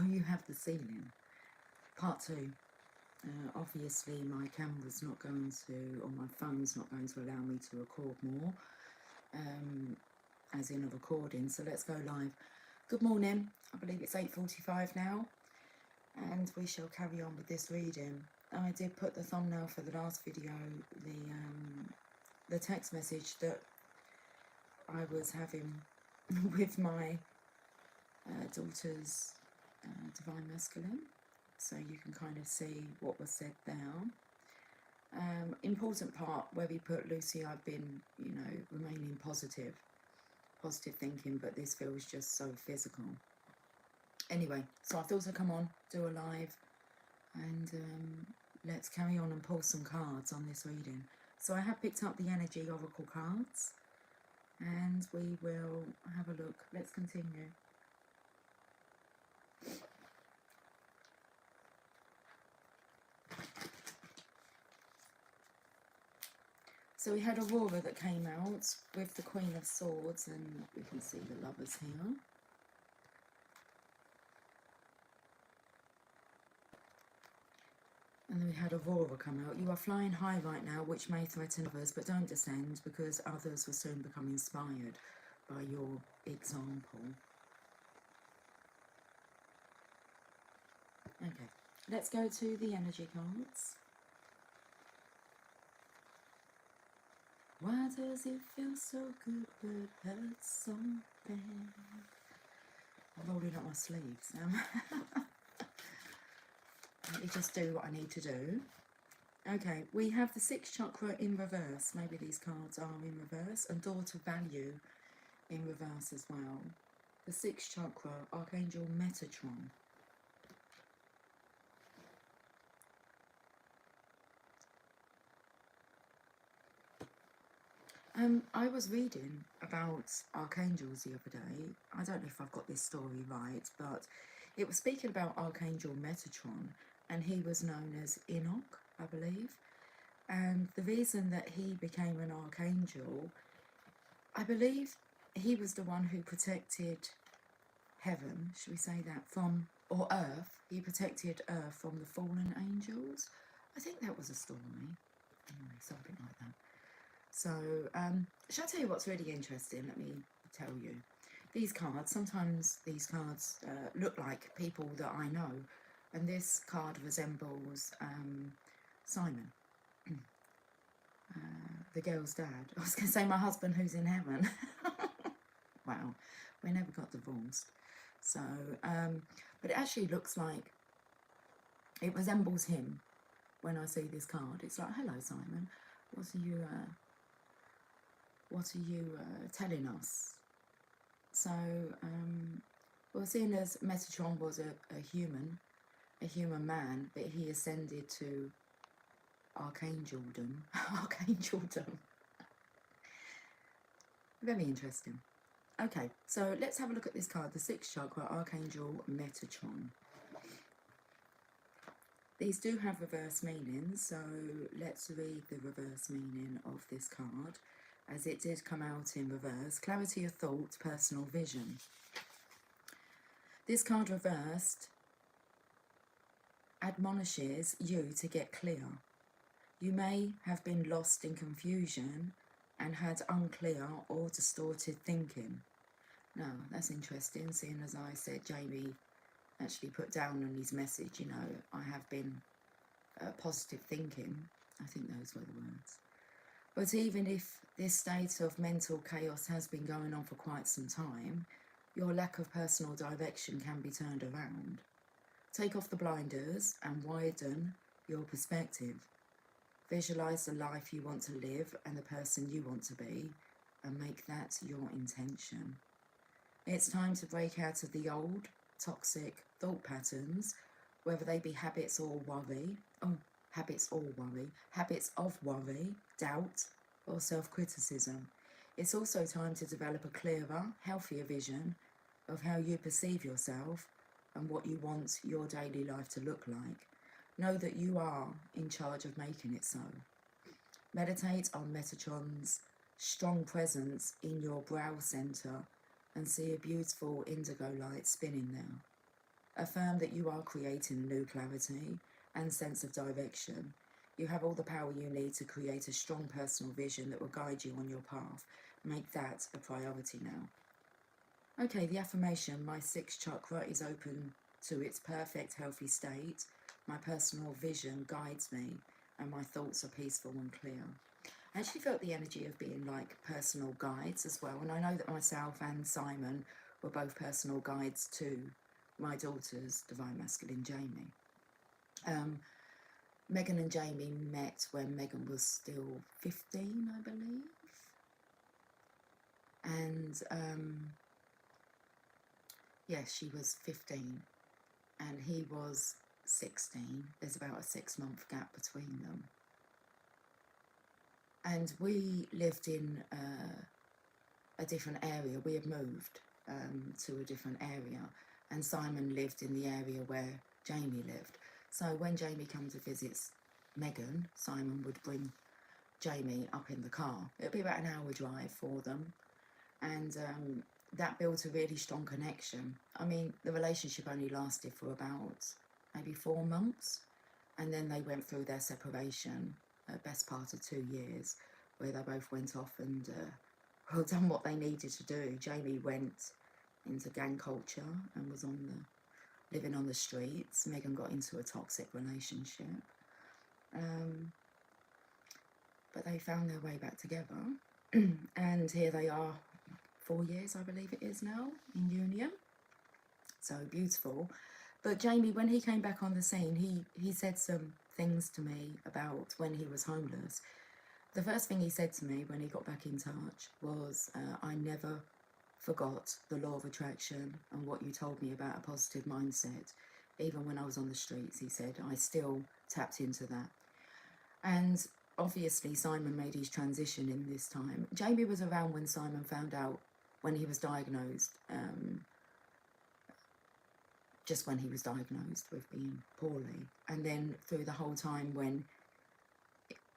you have the ceiling. Part 2. Obviously my camera's not going to, or my phone's not going to allow me to record more, as in a recording, so let's go live. Good morning, I believe it's 8:45 now, and we shall carry on with this reading. I did put the thumbnail for the last video, the text message that I was having with my daughter's Divine Masculine, so you can kind of see what was said there. Important part where we put, Lucy, I've been, you know, remaining positive thinking, but this feels just so physical. Anyway, so I thought I'd come on, do a live, and let's carry on and pull some cards on this reading. So I have picked up the Energy Oracle cards, and we will have a look. Let's continue. So we had Aurora that came out with the Queen of Swords, and we can see the Lovers here. And then we had Aurora come out. You are flying high right now, which may threaten others, but don't descend, because others will soon become inspired by your example. Okay, let's go to the energy cards. Why does it feel so good but hurts so bad? I'm rolling up my sleeves. Let me just do what I need to do. Okay, we have the 6th chakra in reverse. Maybe these cards are in reverse. And Door to Value in reverse as well. The 6th chakra, Archangel Metatron. I was reading about archangels the other day. I don't know if I've got this story right, but it was speaking about Archangel Metatron, and he was known as Enoch, I believe. And the reason that he became an archangel, I believe he was the one who protected heaven, should we say that, from, or earth. He protected earth from the fallen angels. I think that was a story. Anyway, something like that. So, shall I tell you what's really interesting? Let me tell you. These cards, sometimes these cards look like people that I know. And this card resembles Simon, the girl's dad. I was going to say my husband who's in heaven. Wow, we never got divorced. So, but it actually looks like it resembles him when I see this card. It's like, hello, Simon. What are you telling us? So, well, seeing as Metatron was a human man, but he ascended to Archangeldom. Archangeldom. Very interesting. Okay, so let's have a look at this card, the 6th chakra, Archangel Metatron. These do have reverse meanings, so let's read the reverse meaning of this card, as it did come out in reverse. Clarity of thought, personal vision. This card reversed admonishes you to get clear. You may have been lost in confusion and had unclear or distorted thinking. Now, that's interesting, seeing as I said Jamie actually put down on his message, you know, I have been positive thinking. I think those were the words. But even if this state of mental chaos has been going on for quite some time, your lack of personal direction can be turned around. Take off the blinders and widen your perspective. Visualize the life you want to live and the person you want to be, and make that your intention. It's time to break out of the old, toxic thought patterns, whether they be habits of worry, doubt, or self-criticism. It's also time to develop a clearer, healthier vision of how you perceive yourself and what you want your daily life to look like. Know that you are in charge of making it so. Meditate on Metatron's strong presence in your brow center and see a beautiful indigo light spinning there. Affirm that you are creating new clarity and sense of direction. You have all the power you need to create a strong personal vision that will guide you on your path. Make that a priority now. Okay, the affirmation, my sixth chakra is open to its perfect healthy state. My personal vision guides me and my thoughts are peaceful and clear. I actually felt the energy of being like personal guides as well. And I know that myself and Simon were both personal guides to my daughter's Divine Masculine, Jamie. Megan and Jamie met when Megan was still 15, I believe. And yes, she was 15 and he was 16. There's about a 6-month gap between them. And we lived in a different area. We had moved to a different area, and Simon lived in the area where Jamie lived. So when Jamie came to visit Megan, Simon would bring Jamie up in the car. It would be about an hour drive for them, and that built a really strong connection. I mean, the relationship only lasted for about maybe 4 months, and then they went through their separation, best part of 2 years, where they both went off and done what they needed to do. Jamie went into gang culture and was living on the streets. Megan got into a toxic relationship, but they found their way back together, and here they are, 4 years, I believe it is now, in union. So beautiful. But Jamie, when he came back on the scene, he said some things to me about when he was homeless. The first thing he said to me when he got back in touch was, I never forgot the law of attraction and what you told me about a positive mindset. Even when I was on the streets, he said, I still tapped into that. And obviously Simon made his transition in this time. Jamie was around when Simon found out, when he was diagnosed, just when he was diagnosed with being poorly. And then through the whole time when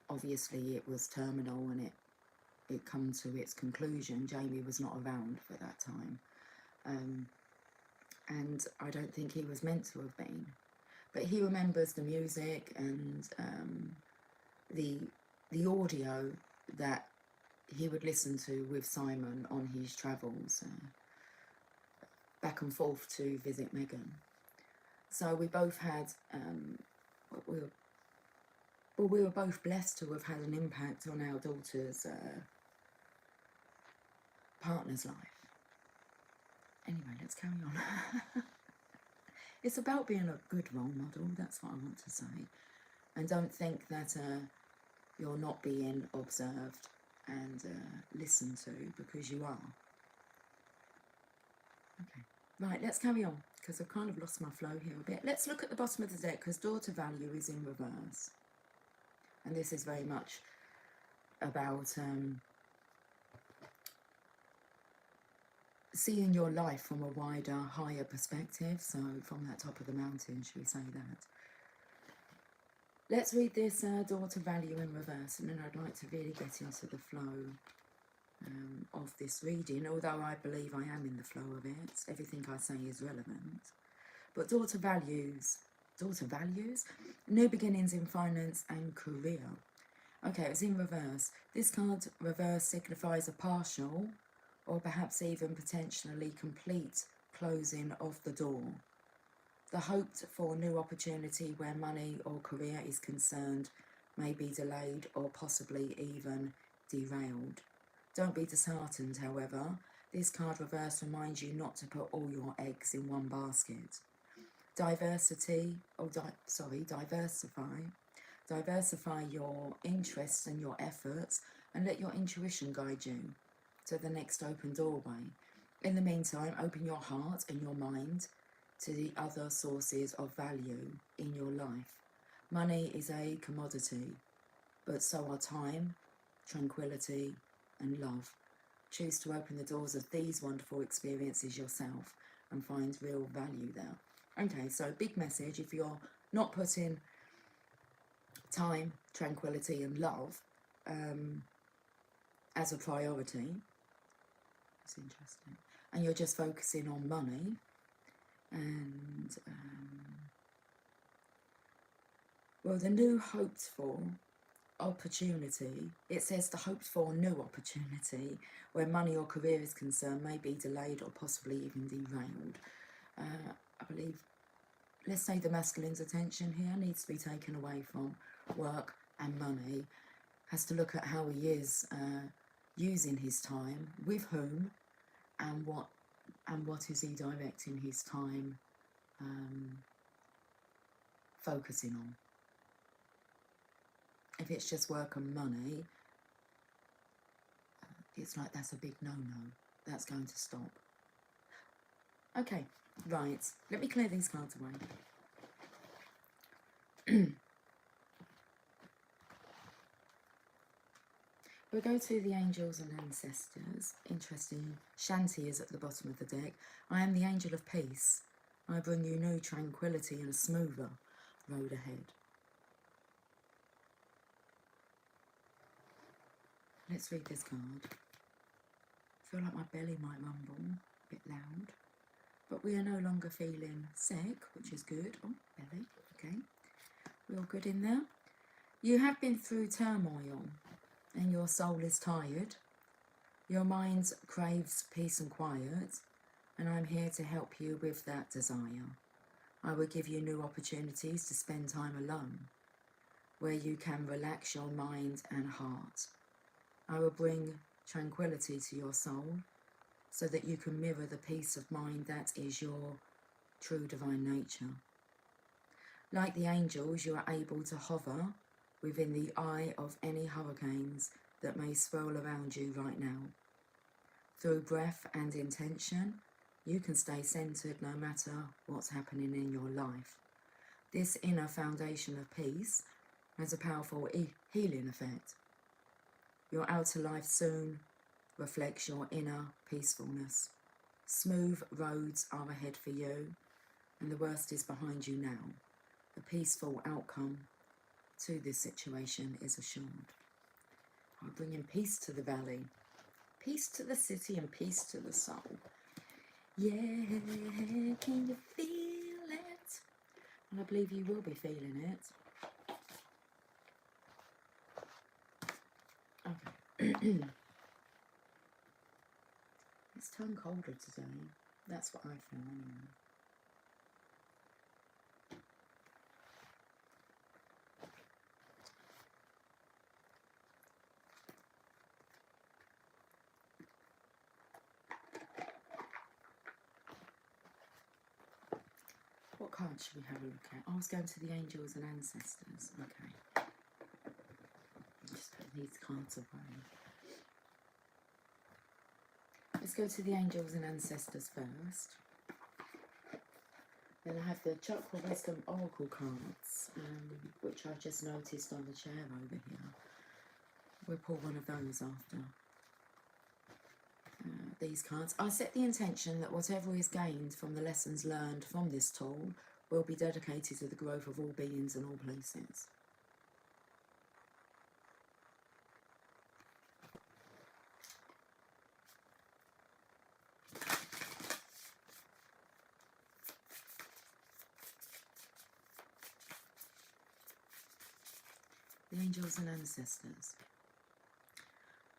obviously it was terminal and it come to its conclusion, Jamie was not around for that time. And I don't think he was meant to have been. But he remembers the music and the audio that he would listen to with Simon on his travels back and forth to visit Megan. So we both had, we were both blessed to have had an impact on our daughter's partner's life. Anyway, let's carry on. It's about being a good role model, that's what I want to say. And don't think that you're not being observed and listened to, because you are. Okay, right, let's carry on, because I've kind of lost my flow here a bit. Let's look at the bottom of the deck, because daughter value is in reverse. And this is very much about seeing your life from a wider, higher perspective. So from that top of the mountain, should we say that? Let's read this daughter value in reverse, and then I'd like to really get into the flow of this reading, although I believe I am in the flow of it. Everything I say is relevant. But daughter values, new beginnings in finance and career. Okay, it's in reverse. This card reverse signifies a partial or perhaps even potentially complete closing of the door. The hoped for new opportunity where money or career is concerned may be delayed or possibly even derailed. Don't be disheartened, however. This card reverse reminds you not to put all your eggs in one basket. Diversify your interests and your efforts, and let your intuition guide you to the next open doorway. In the meantime, open your heart and your mind to the other sources of value in your life. Money is a commodity, but so are time, tranquility, and love. Choose to open the doors of these wonderful experiences yourself and find real value there. Okay, so big message, if you're not putting time, tranquility, and love as a priority, it's interesting, and you're just focusing on money, And well, the new hoped for opportunity, it says the hoped for new opportunity where money or career is concerned may be delayed or possibly even derailed. I believe, let's say the masculine's attention here needs to be taken away from work and money, has to look at how he is using his time, with whom, and what is he directing his time focusing on. If it's just work and money, it's like that's a big no-no. That's going to stop. Okay, right. Let me clear these cards away. We'll go to the angels and ancestors. Interesting. Shanti is at the bottom of the deck. I am the angel of peace. I bring you new tranquility and a smoother road ahead. Let's read this card. I feel like my belly might rumble, a bit loud. But we are no longer feeling sick, which is good. Oh, belly, okay. We're all good in there. You have been through turmoil and your soul is tired. Your mind craves peace and quiet, and I'm here to help you with that desire. I will give you new opportunities to spend time alone, where you can relax your mind and heart. I will bring tranquility to your soul so that you can mirror the peace of mind that is your true divine nature. Like the angels, you are able to hover within the eye of any hurricanes that may swirl around you right now. Through breath and intention, you can stay centered no matter what's happening in your life. This inner foundation of peace has a powerful healing effect. Your outer life soon reflects your inner peacefulness. Smooth roads are ahead for you, and the worst is behind you now. A peaceful outcome to this situation is assured. I'm bringing peace to the valley, peace to the city, and peace to the soul. Yeah, can you feel it? And I believe you will be feeling it. Okay. It's turned colder today. That's what I feel anyway. What cards should we have a look at? I was going to the angels and ancestors. Okay. Just put these cards away. Let's go to the angels and ancestors first. Then I have the Chakra Wisdom Oracle cards, which I just noticed on the chair over here. We'll pull one of those after these cards. I set the intention that whatever is gained from the lessons learned from this tool will be dedicated to the growth of all beings and all places. The angels and ancestors.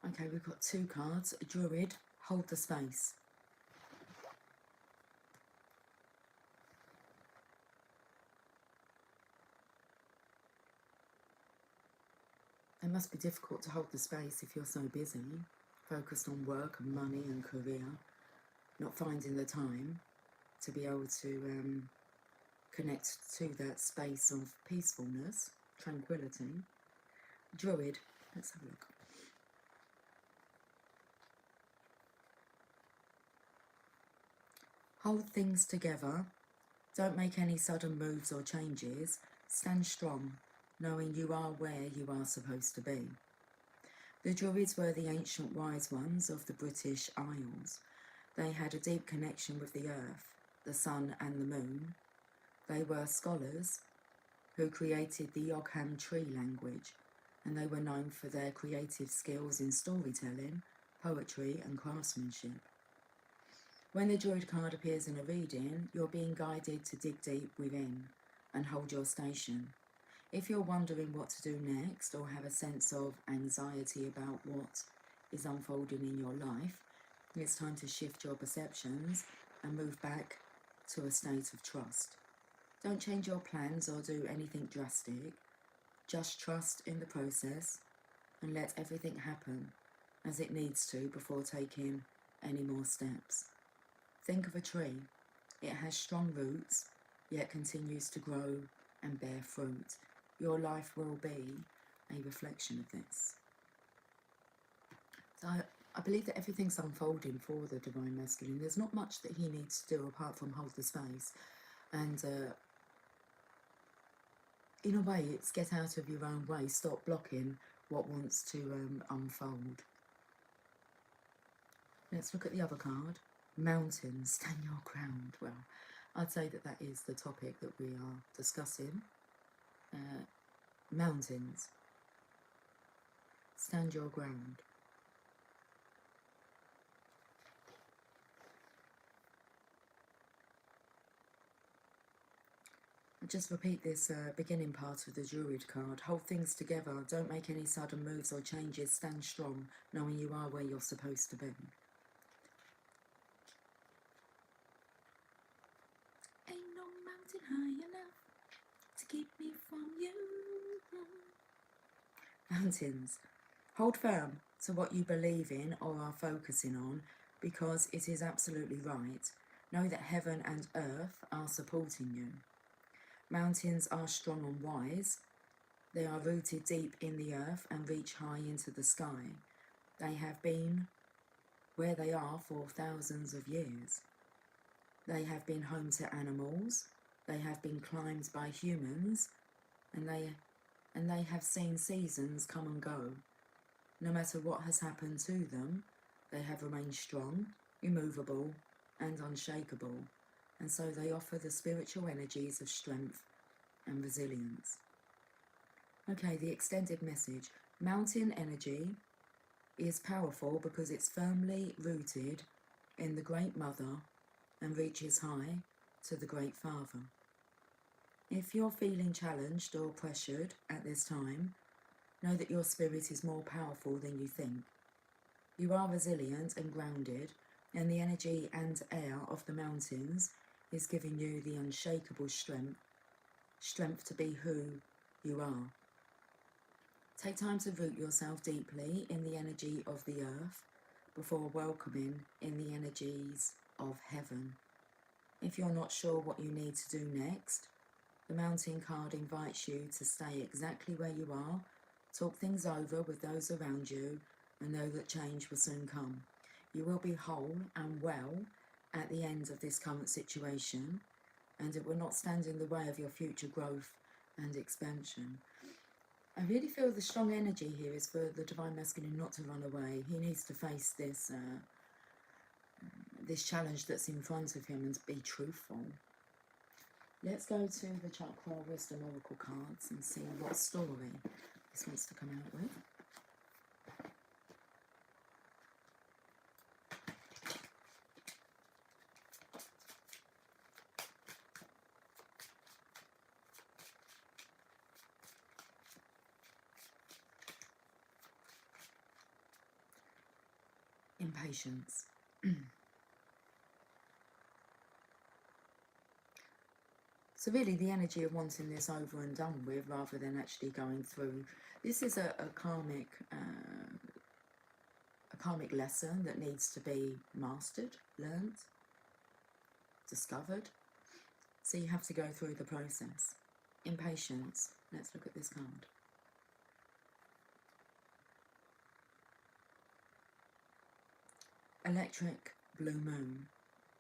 Okay, we've got two cards. A Druid, hold the space. It must be difficult to hold the space if you're so busy, focused on work and money and career, not finding the time to be able to connect to that space of peacefulness, tranquility. Druid, let's have a look. Hold things together. Don't make any sudden moves or changes. Stand strong, knowing you are where you are supposed to be. The Druids were the ancient wise ones of the British Isles. They had a deep connection with the earth, the sun and the moon. They were scholars who created the Yogham tree language, and they were known for their creative skills in storytelling, poetry and craftsmanship. When the Druid card appears in a reading, you're being guided to dig deep within and hold your station. If you're wondering what to do next or have a sense of anxiety about what is unfolding in your life, it's time to shift your perceptions and move back to a state of trust. Don't change your plans or do anything drastic. Just trust in the process and let everything happen as it needs to before taking any more steps. Think of a tree. It has strong roots, yet continues to grow and bear fruit. Your life will be a reflection of this. So I believe that everything's unfolding for the Divine Masculine. There's not much that he needs to do apart from hold the space. And in a way, it's get out of your own way. Stop blocking what wants to unfold. Let's look at the other card. Mountains, stand your ground. Well, I'd say that that is the topic that we are discussing. Mountains, stand your ground. I'll just repeat this beginning part of the Druid card. Hold things together. Don't make any sudden moves or changes. Stand strong, knowing you are where you're supposed to be. Ain't no mountain high enough to keep me from you. Mountains, hold firm to what you believe in or are focusing on, because it is absolutely right. Know that heaven and earth are supporting you. Mountains are strong and wise. They are rooted deep in the earth and reach high into the sky. They have been where they are for thousands of years. They have been home to animals. They have been climbed by humans, and they have seen seasons come and go. No matter what has happened to them, they have remained strong, immovable, and unshakable, and so they offer the spiritual energies of strength and resilience. Okay, the extended message. Mountain energy is powerful because it's firmly rooted in the Great Mother and reaches high to the Great Father. If you're feeling challenged or pressured at this time, know that your spirit is more powerful than you think. You are resilient and grounded, and the energy and air of the mountains is giving you the unshakable strength to be who you are. Take time to root yourself deeply in the energy of the earth before welcoming in the energies of heaven. If you're not sure what you need to do next, the mountain card invites you to stay exactly where you are, talk things over with those around you, and know that change will soon come. You will be whole and well at the end of this current situation, and it will not stand in the way of your future growth and expansion. I really feel the strong energy here is for the Divine Masculine not to run away. He needs to face this challenge that's in front of him and be truthful. Let's go to the Chakra Wisdom Oracle cards and see what story this wants to come out with. Impatience. So really the energy of wanting this over and done with rather than actually going through. This is a karmic lesson that needs to be mastered, learnt, discovered. So you have to go through the process. Impatience. Let's look at this card. Electric blue moon.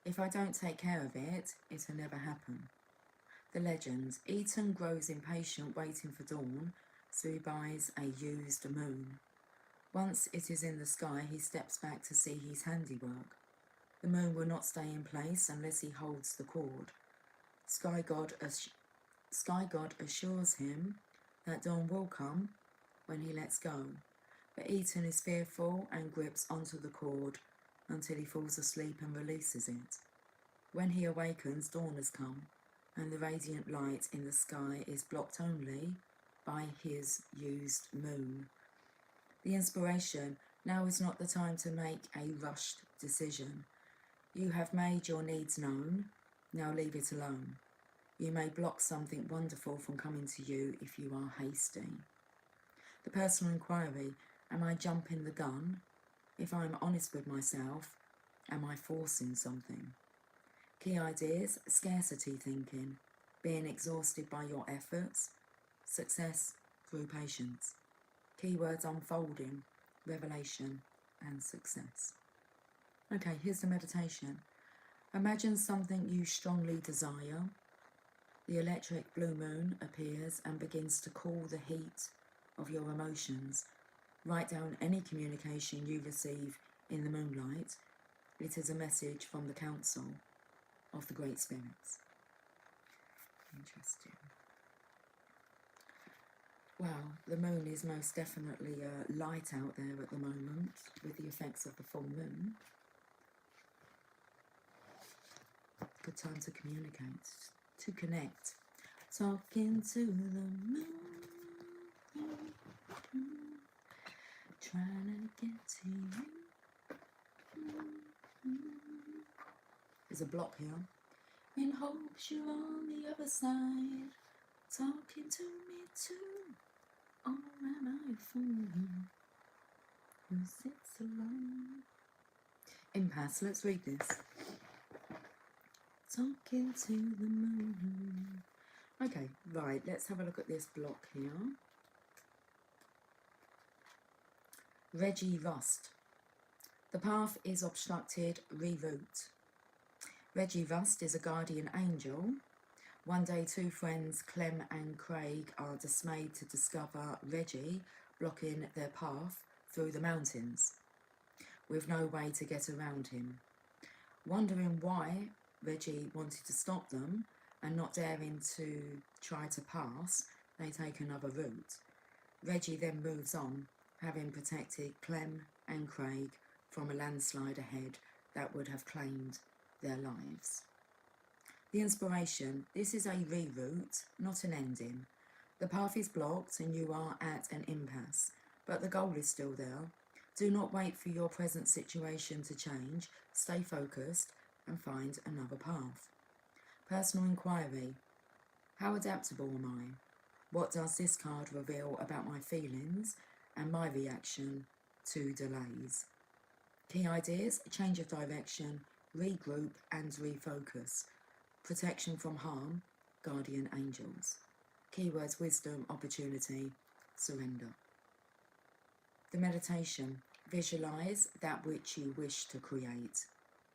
If I don't take care of it, it'll never happen. The legend. Ethan grows impatient waiting for dawn, so he buys a used moon. Once it is in the sky, he steps back to see his handiwork. The moon will not stay in place unless he holds the cord. Sky God assures him that dawn will come when he lets go, but Ethan is fearful and grips onto the cord until he falls asleep and releases it. When he awakens, dawn has come, and the radiant light in the sky is blocked only by his used moon. The inspiration: now is not the time to make a rushed decision. You have made your needs known, now leave it alone. You may block something wonderful from coming to you if you are hasty. The personal inquiry: am I jumping the gun? If I am honest with myself, am I forcing something? Key ideas: scarcity thinking, being exhausted by your efforts, success through patience. Keywords: unfolding, revelation, and success. Okay, here's the meditation. Imagine something you strongly desire. The electric blue moon appears and begins to cool the heat of your emotions. Write down any communication you receive in the moonlight. It is a message from the council of the Great Spirits. Interesting. Well, the moon is most definitely light out there at the moment with the effects of the full moon. Good time to communicate, to connect. Talking to the moon, trying to get to you. There's a block here. In hopes you're on the other side, talking to me too. Or am I a fool who sits alone? Impasse, let's read this. Talking to the moon. Okay, right, let's have a look at this block here. Reggie Rust. The path is obstructed, reroute. Reggie Rust is a guardian angel. One day, two friends, Clem and Craig, are dismayed to discover Reggie blocking their path through the mountains, with no way to get around him. Wondering why Reggie wanted to stop them and not daring to try to pass, they take another route. Reggie then moves on, having protected Clem and Craig from a landslide ahead that would have claimed their lives. The inspiration: this is a reroute, not an ending. The path is blocked and you are at an impasse, but the goal is still there. Do not wait for your present situation to change. Stay focused and find another path. Personal inquiry: how adaptable am I? What does this card reveal about my feelings and my reaction to delays? Key ideas: change of direction, regroup and refocus. Protection from harm, guardian angels. Keywords: wisdom, opportunity, surrender. The meditation: visualize that which you wish to create.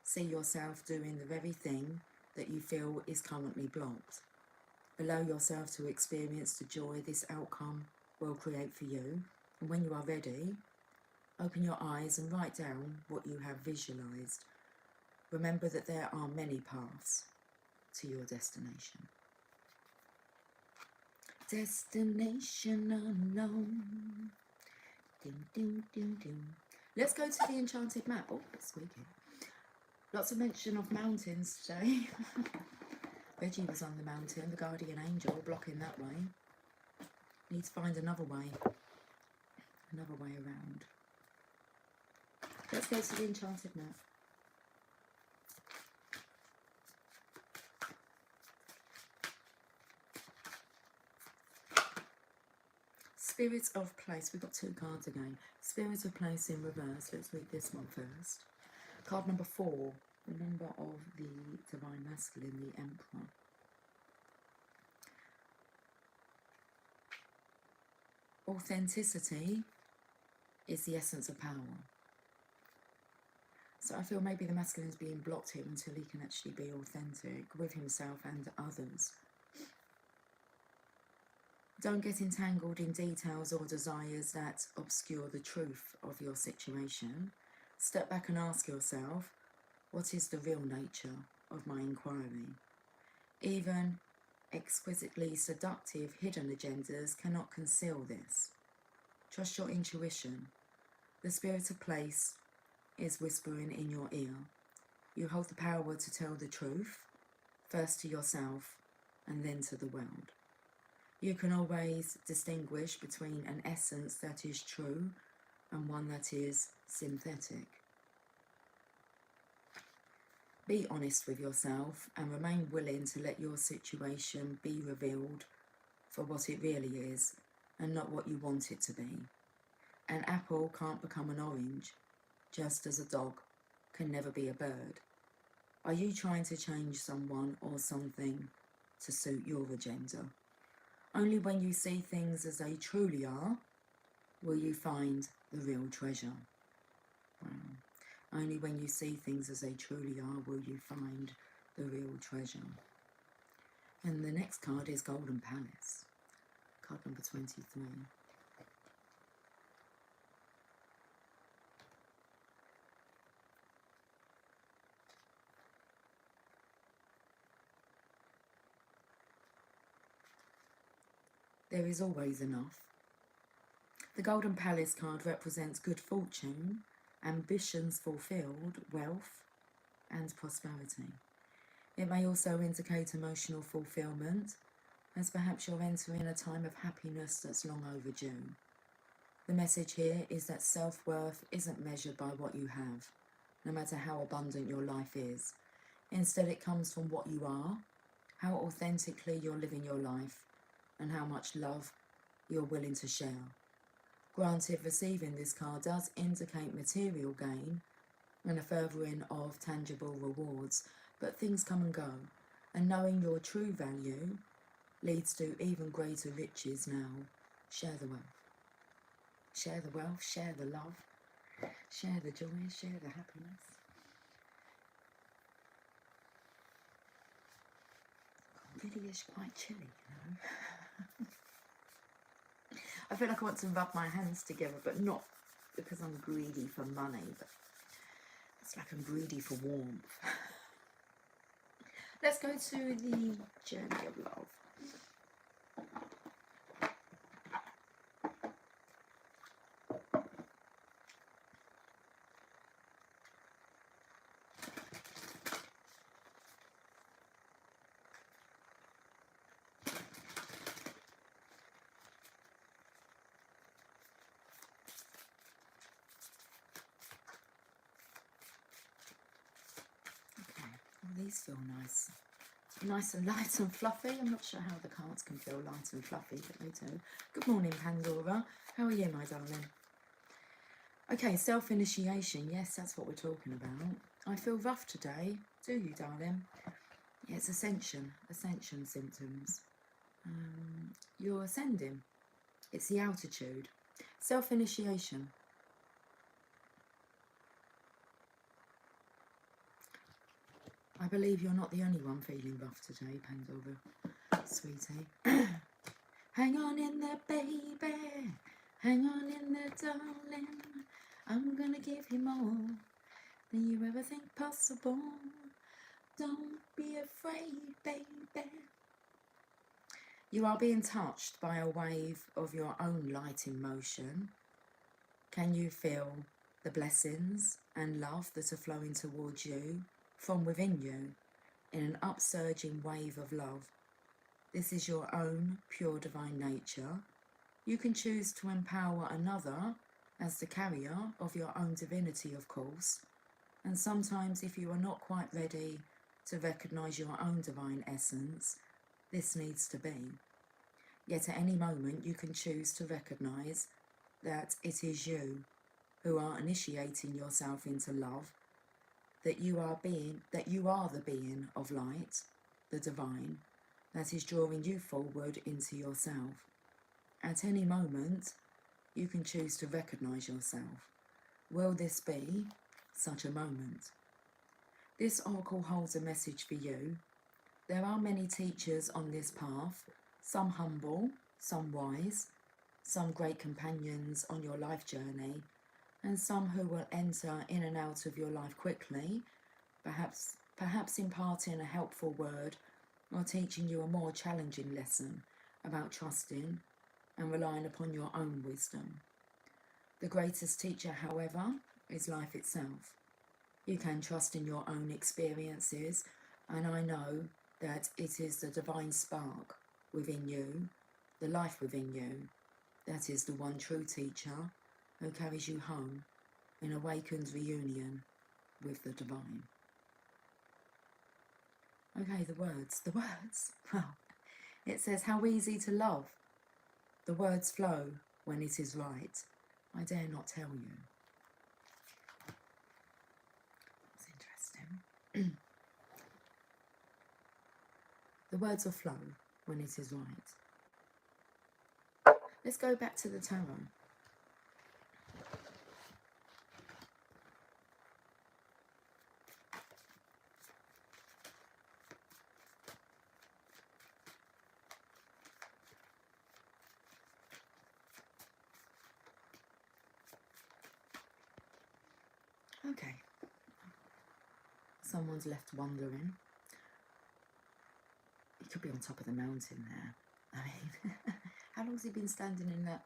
See yourself doing the very thing that you feel is currently blocked. Allow yourself to experience the joy this outcome will create for you. And when you are ready, open your eyes and write down what you have visualized. Remember that there are many paths to your destination. Destination unknown. Ding, ding, ding, ding. Let's go to the enchanted map. Oh, it's squeaky. Lots of mention of mountains today. Reggie was on the mountain, the guardian angel blocking that way. Need to find another way around. Let's go to the enchanted map. Spirit of Place. We've got two cards again. Spirit of Place in reverse. Let's read this one first. Card number 4. The number of the Divine Masculine, the Emperor. Authenticity is the essence of power. So I feel maybe the masculine is being blocked here until he can actually be authentic with himself and others. Don't get entangled in details or desires that obscure the truth of your situation. Step back and ask yourself, what is the real nature of my inquiry? Even exquisitely seductive hidden agendas cannot conceal this. Trust your intuition. The Spirit of Place is whispering in your ear. You hold the power to tell the truth, first to yourself and then to the world. You can always distinguish between an essence that is true and one that is synthetic. Be honest with yourself and remain willing to let your situation be revealed for what it really is and not what you want it to be. An apple can't become an orange, just as a dog can never be a bird. Are you trying to change someone or something to suit your agenda? Only when you see things as they truly are will you find the real treasure. Only when you see things as they truly are will you find the real treasure. And the next card is Golden Palace, card number 23. There is always enough. The Golden Palace card represents good fortune, ambitions fulfilled, wealth, and prosperity. It may also indicate emotional fulfillment, as perhaps you're entering a time of happiness that's long overdue. The message here is that self-worth isn't measured by what you have, no matter how abundant your life is. Instead, it comes from what you are, how authentically you're living your life, and how much love you're willing to share. Granted, receiving this card does indicate material gain and a furthering of tangible rewards, but things come and go, and knowing your true value leads to even greater riches now. Share the wealth. Share the wealth, share the love, share the joy, share the happiness. It really is quite chilly, you know. I feel like I want to rub my hands together, but not because I'm greedy for money, but it's like I'm greedy for warmth. Let's go to the journey of love. These feel nice. Nice and light and fluffy. I'm not sure how the cards can feel light and fluffy, but they do. Good morning, Pandora. How are you, my darling? Okay, self-initiation. Yes, that's what we're talking about. I feel rough today. Do you, darling? Yeah, it's ascension symptoms. You're ascending. It's the altitude. Self-initiation. I believe you're not the only one feeling rough today, Pandora, sweetie. Hang on in there, baby. Hang on in there, darling. I'm gonna give you more than you ever think possible. Don't be afraid, baby. You are being touched by a wave of your own light in motion. Can you feel the blessings and love that are flowing towards you from within you in an upsurging wave of love? This is your own pure divine nature. You can choose to empower another as the carrier of your own divinity, of course. And sometimes if you are not quite ready to recognize your own divine essence, this needs to be. Yet at any moment you can choose to recognize that it is you who are initiating yourself into love, that you are the being of light, the divine, that is drawing you forward into yourself. At any moment, you can choose to recognize yourself. Will this be such a moment? This oracle holds a message for you. There are many teachers on this path, some humble, some wise, some great companions on your life journey, and some who will enter in and out of your life quickly, perhaps imparting a helpful word or teaching you a more challenging lesson about trusting and relying upon your own wisdom. The greatest teacher, however, is life itself. You can trust in your own experiences, and I know that it is the divine spark within you, the life within you, that is the one true teacher who carries you home in awakened reunion with the divine. Okay, the words. Well, it says, how easy to love. The words flow when it is right. I dare not tell you. That's interesting. The words will flow when it is right. Let's go back to the tarot. Okay. Someone's left wondering. He could be on top of the mountain there. I mean, how long has he been standing in that?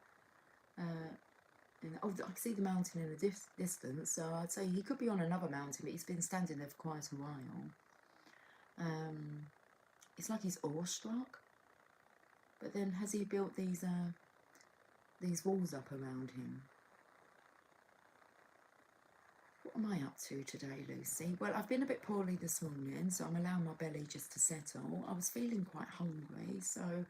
Oh, I can see the mountain in the distance, so I'd say he could be on another mountain, but he's been standing there for quite a while. It's like he's awestruck. But then, has he built these walls up around him? What am I up to today, Lucy? Well, I've been a bit poorly this morning, so I'm allowing my belly just to settle. I was feeling quite hungry, so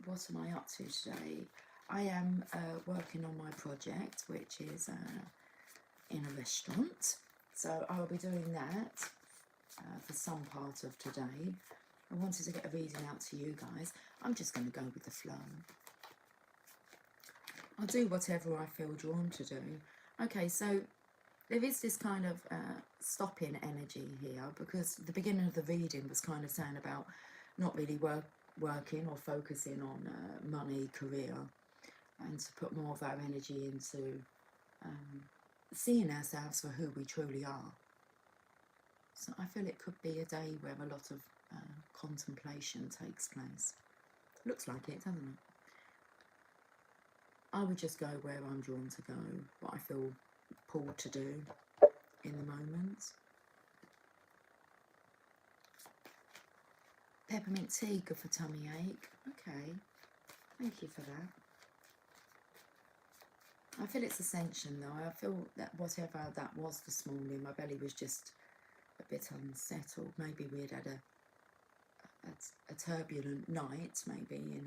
what am I up to today? I am working on my project, which is in a restaurant. So I'll be doing that for some part of today. I wanted to get a reading out to you guys. I'm just going to go with the flow. I'll do whatever I feel drawn to do. Okay, so there is this kind of stopping energy here, because the beginning of the reading was kind of saying about not really working or focusing on money, career, and to put more of our energy into seeing ourselves for who we truly are. So I feel it could be a day where a lot of contemplation takes place. Looks like it, doesn't it? I would just go where I'm drawn to go, what I feel pulled to do in the moment. Peppermint tea, good for tummy ache. Okay, thank you for that. I feel it's ascension though. I feel that whatever that was this morning, my belly was just a bit unsettled. Maybe we had had a turbulent night, maybe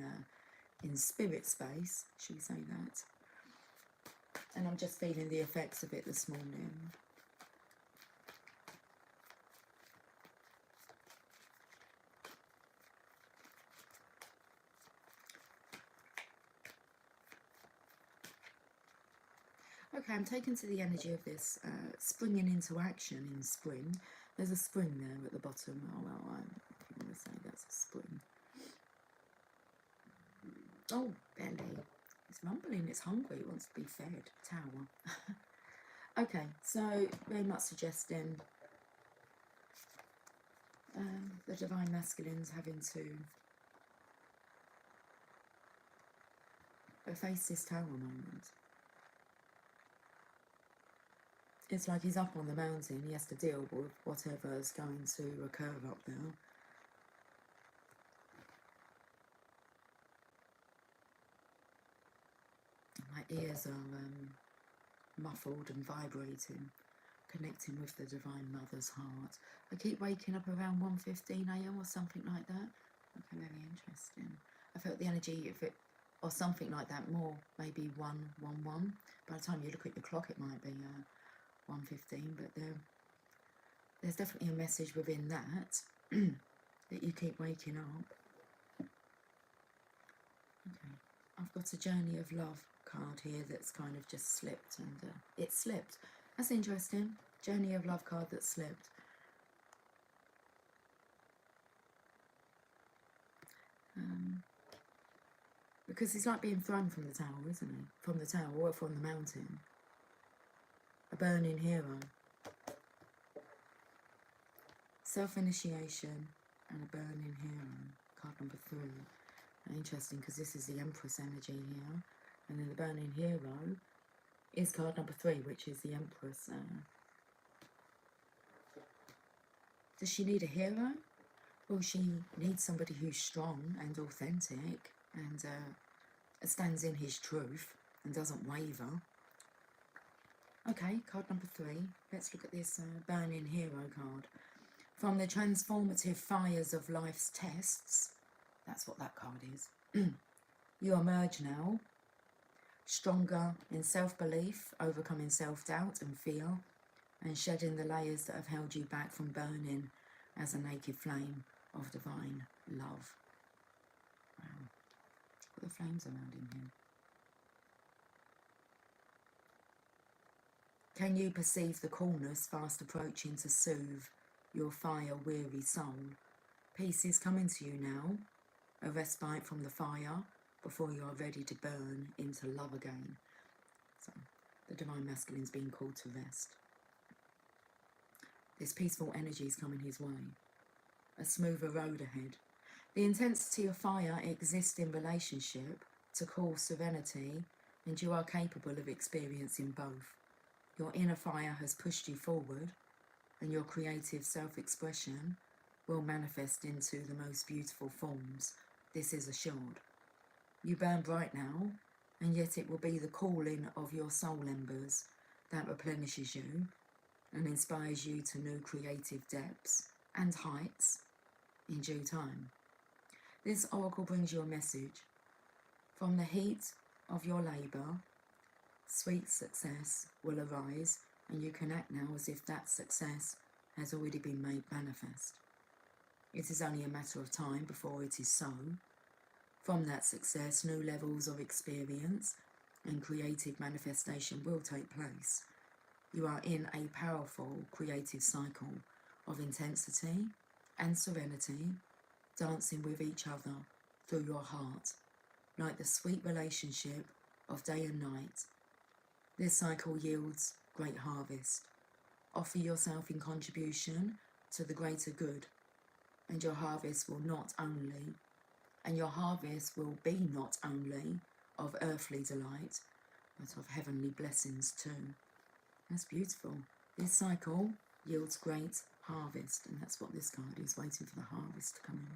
in spirit space, should we say that? And I'm just feeling the effects of it this morning. Okay, I'm taken to the energy of this springing into action in spring. There's a spring there at the bottom. Oh, well, I'm going to say that's a spring. Oh, belly. It's rumbling, it's hungry, it wants to be fed. Tower. Okay, so very much suggesting the divine masculines having to face this tower moment. It's like he's up on the mountain, he has to deal with whatever's going to occur up there. My ears are muffled and vibrating, connecting with the Divine Mother's heart. I keep waking up around 1:15 AM or something like that. Okay, very interesting. I felt the energy of it, or something like that, more maybe 1:11. By the time you look at your clock, it might be 1:15, but there's definitely a message within that that you keep waking up. Okay, I've got a Journey of Love card here that's kind of just slipped, and it slipped. That's interesting. Journey of Love card that slipped. Because he's like being thrown from the tower, isn't he? From the tower or from the mountain. A burning hero. Self-initiation and a burning hero. Card number 3. Interesting, because this is the Empress energy here. And then the burning hero is card number 3, which is the Empress. Does she need a hero? Well, she needs somebody who's strong and authentic and stands in his truth and doesn't waver. Okay, card number 3. Let's look at this Burning Hero card. From the transformative fires of life's tests, that's what that card is. You emerge now, stronger in self-belief, overcoming self-doubt and fear, and shedding the layers that have held you back from burning as a naked flame of divine love. Wow. Look at the flames around in here. Can you perceive the coolness fast approaching to soothe your fire-weary soul? Peace is coming to you now, a respite from the fire before you are ready to burn into love again. So, the Divine Masculine is being called to rest. This peaceful energy is coming his way. A smoother road ahead. The intensity of fire exists in relationship to call serenity, and you are capable of experiencing both. Your inner fire has pushed you forward, and your creative self-expression will manifest into the most beautiful forms. This is assured. You burn bright now, and yet it will be the calling of your soul embers that replenishes you and inspires you to new creative depths and heights in due time. This oracle brings you a message. From the heat of your labour, sweet success will arise, and you can act now as if that success has already been made manifest. It is only a matter of time before it is so. From that success, new levels of experience and creative manifestation will take place. You are in a powerful creative cycle of intensity and serenity, dancing with each other through your heart, like the sweet relationship of day and night. This cycle yields great harvest. Offer yourself in contribution to the greater good, and your harvest will be not only of earthly delight, but of heavenly blessings too. That's beautiful. This cycle yields great harvest, and that's what this card is, waiting for the harvest to come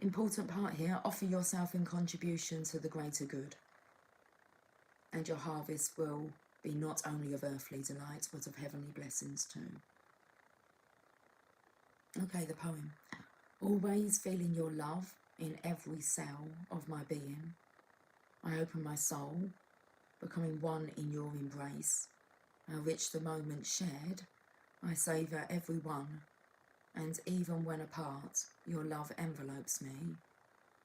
in. Important part here, offer yourself in contribution to the greater good, and your harvest will be not only of earthly delight, but of heavenly blessings too. Okay, the poem. Always feeling your love in every cell of my being, I open my soul, becoming one in your embrace. How rich the moment shared, I savour every one, and even when apart, your love envelopes me,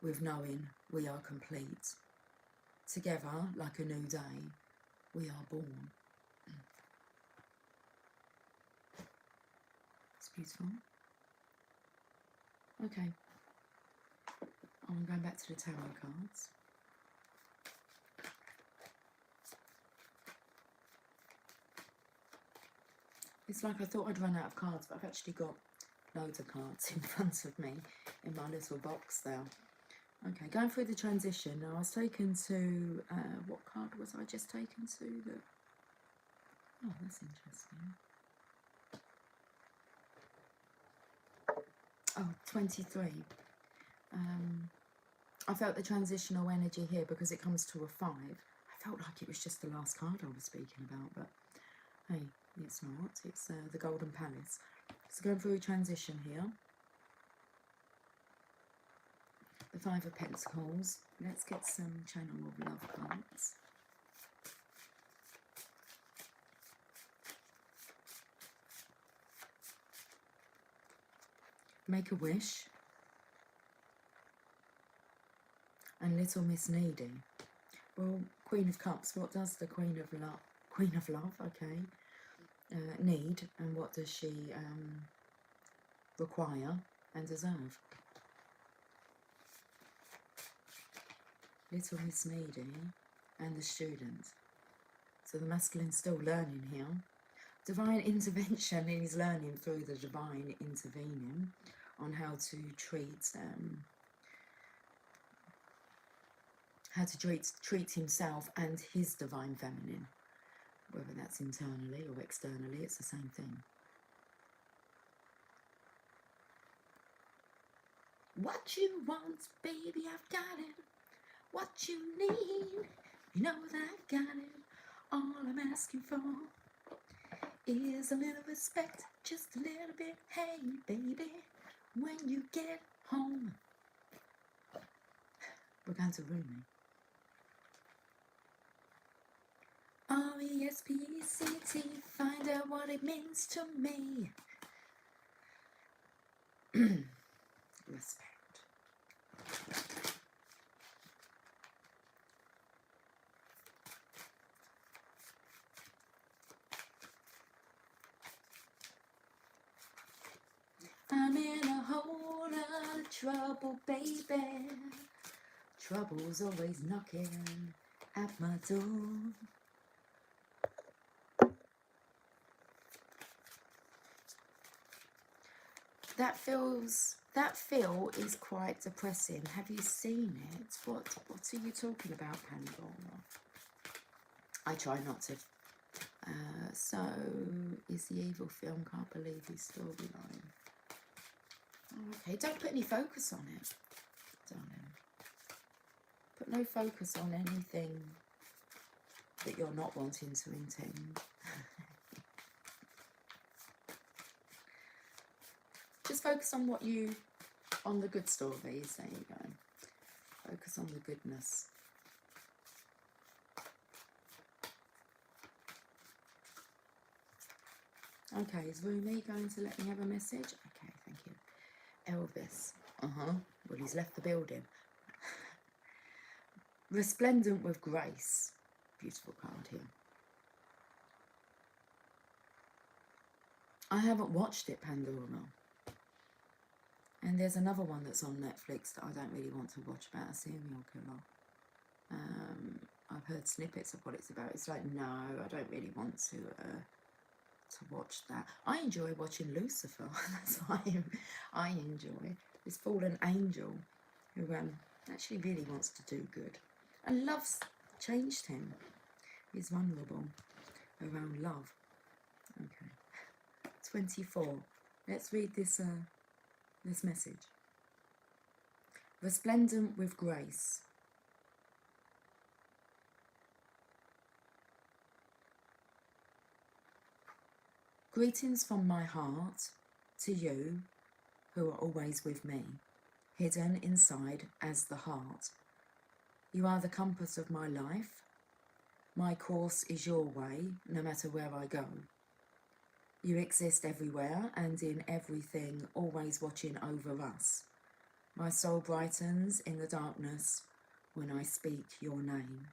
with knowing we are complete. Together, like a new day, we are born. It's beautiful. Okay, I'm going back to the tarot cards. It's like I thought I'd run out of cards, but I've actually got loads of cards in front of me in my little box there. Okay, going through the transition. Now I was taken to, what card was I just taken to? Oh, that's interesting. Oh, 23. I felt the transitional energy here because it comes to a 5. I felt like it was just the last card I was speaking about, but hey, it's not. It's the Golden Palace. So going through a transition here. The 5 of Pentacles. Let's get some Channel of Love cards. Make a Wish. And Little Miss Needy. Well, Queen of Cups. What does the Queen of Love, okay, need, and what does she require and deserve? Little Miss Needy and the Student. So the masculine's still learning here. Divine intervention is learning through the divine intervening on how to treat how to treat himself and his divine feminine. Whether that's internally or externally, it's the same thing. What you want, baby, I've got it. What you need, you know that I've got it. All I'm asking for is a little respect, just a little bit. Hey, baby, when you get home, we're going to Rumi. R-E-S-P-E-C-T, find out what it means to me. Respect. I'm in a whole lot of trouble, baby. Trouble's always knocking at my door. That feel is quite depressing. Have you seen it? What are you talking about, Pandora? I try not to. So is the evil film? Can't believe his storyline. Okay, don't put any focus on it, darling. Put no focus on anything that you're not wanting to intend. Just focus on on the good stories. There you go. Focus on the goodness. Okay, is Rumi going to let me have a message? Okay, thank you. Elvis. Well, he's left the building. Resplendent with grace. Beautiful card here. I haven't watched it, Pandora. And there's another one that's on Netflix that I don't really want to watch about a serial killer. I've heard snippets of what it's about. It's like, no, I don't really want to watch that. I enjoy watching Lucifer. That's why I enjoy this fallen angel who actually really wants to do good. And love's changed him. He's vulnerable around love. Okay. 24. Let's read this message. Resplendent with grace. Greetings from my heart to you who are always with me, hidden inside as the heart. You are the compass of my life. My course is your way, no matter where I go. You exist everywhere and in everything, always watching over us. My soul brightens in the darkness when I speak your name.